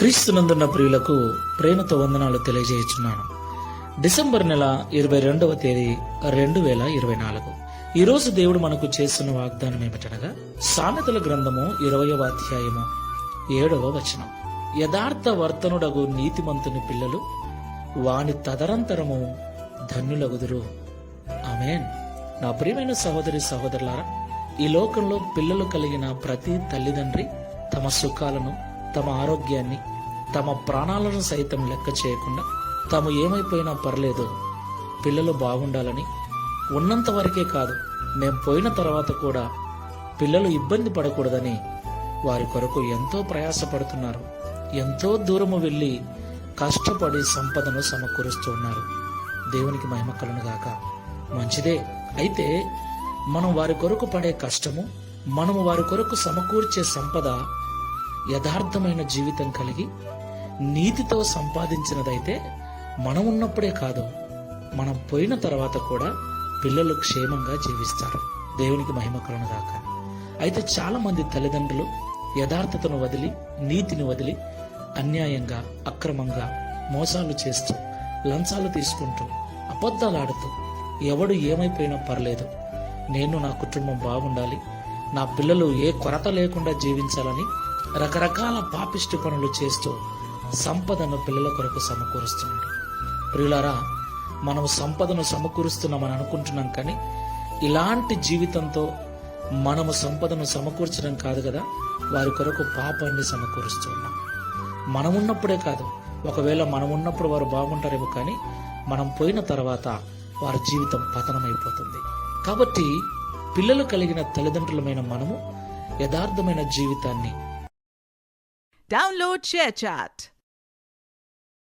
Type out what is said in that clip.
క్రీస్తునందున్న ప్రియులకు ప్రేమతో వందనాలు తెలియజేయుచున్నాను. డిసెంబర్ నెల 22వ తేదీ 2024. ఈరోజు దేవుడు మనకు చేస్తున్న వాగ్దానం ఏమిటనగా సామెతల గ్రంథము 20వ అధ్యాయము 7వ వచనం. యథార్థ వర్తనుడగు నీతిమంతుని పిల్లలు వాని తదనంతరము ధన్యులగుదురు. ఆమేన్. నా ప్రియమైన సహోదరి సహోదరులారా, ఈ లోకంలో పిల్లలు కలిగిన ప్రతి తల్లిదండ్రి తమ సుఖాలను, తమ ఆరోగ్యాన్ని, తమ ప్రాణాలను సైతం లెక్క చేయకుండా తాము ఏమైపోయినా పర్లేదు, పిల్లలు బాగుండాలని, ఉన్నంత వరకే కాదు మేం పోయిన తర్వాత కూడా పిల్లలు ఇబ్బంది పడకూడదని వారి కొరకు ఎంతో ప్రయాసపడుతున్నారు. ఎంతో దూరము వెళ్ళి కష్టపడి సంపదను సమకూరుస్తూ ఉన్నారు. దేవునికి మహిమ కలుగును గాక. మంచిదే. అయితే మనం వారి కొరకు పడే కష్టము, మనము వారి కొరకు సమకూర్చే సంపద యథార్థమైన జీవితం కలిగి నీతితో సంపాదించినదైతే మనం ఉన్నప్పుడే కాదు, మనం పోయిన తర్వాత కూడా పిల్లలు క్షేమంగా జీవిస్తారు. దేవునికి మహిమ కలుగును గాక. అయితే చాలా మంది తల్లిదండ్రులు యథార్థతను వదిలి, నీతిని వదిలి అన్యాయంగా, అక్రమంగా మోసాలు చేస్తూ, లంచాలు తీసుకుంటూ, అబద్ధాలాడుతూ, ఎవడు ఏమైపోయినా పర్లేదు, నేను నా కుటుంబం బాగుండాలి, నా పిల్లలు ఏ కొరత లేకుండా జీవించాలని రకరకాల పాపిష్టి పనులు చేస్తూ సంపదను పిల్లల కొరకు సమకూరుస్తున్నాడు. ప్రియులారా, మనం సంపదను సమకూరుస్తున్నామని అనుకుంటున్నాం, కానీ ఇలాంటి జీవితంతో మనము సంపదను సమకూర్చడం కాదు కదా, వారి కొరకు పాపాన్ని సమకూరుస్తూ ఉన్నాం. మనం ఉన్నప్పుడే కాదు, ఒకవేళ మనం ఉన్నప్పుడు వారు బాగుంటారేమో, కానీ మనం పోయిన తర్వాత వారి జీవితం పతనమైపోతుంది. కాబట్టి పిల్లలు కలిగిన తల్లిదండ్రులమైన మనము యథార్థమైన జీవితాన్ని Download ShareChat.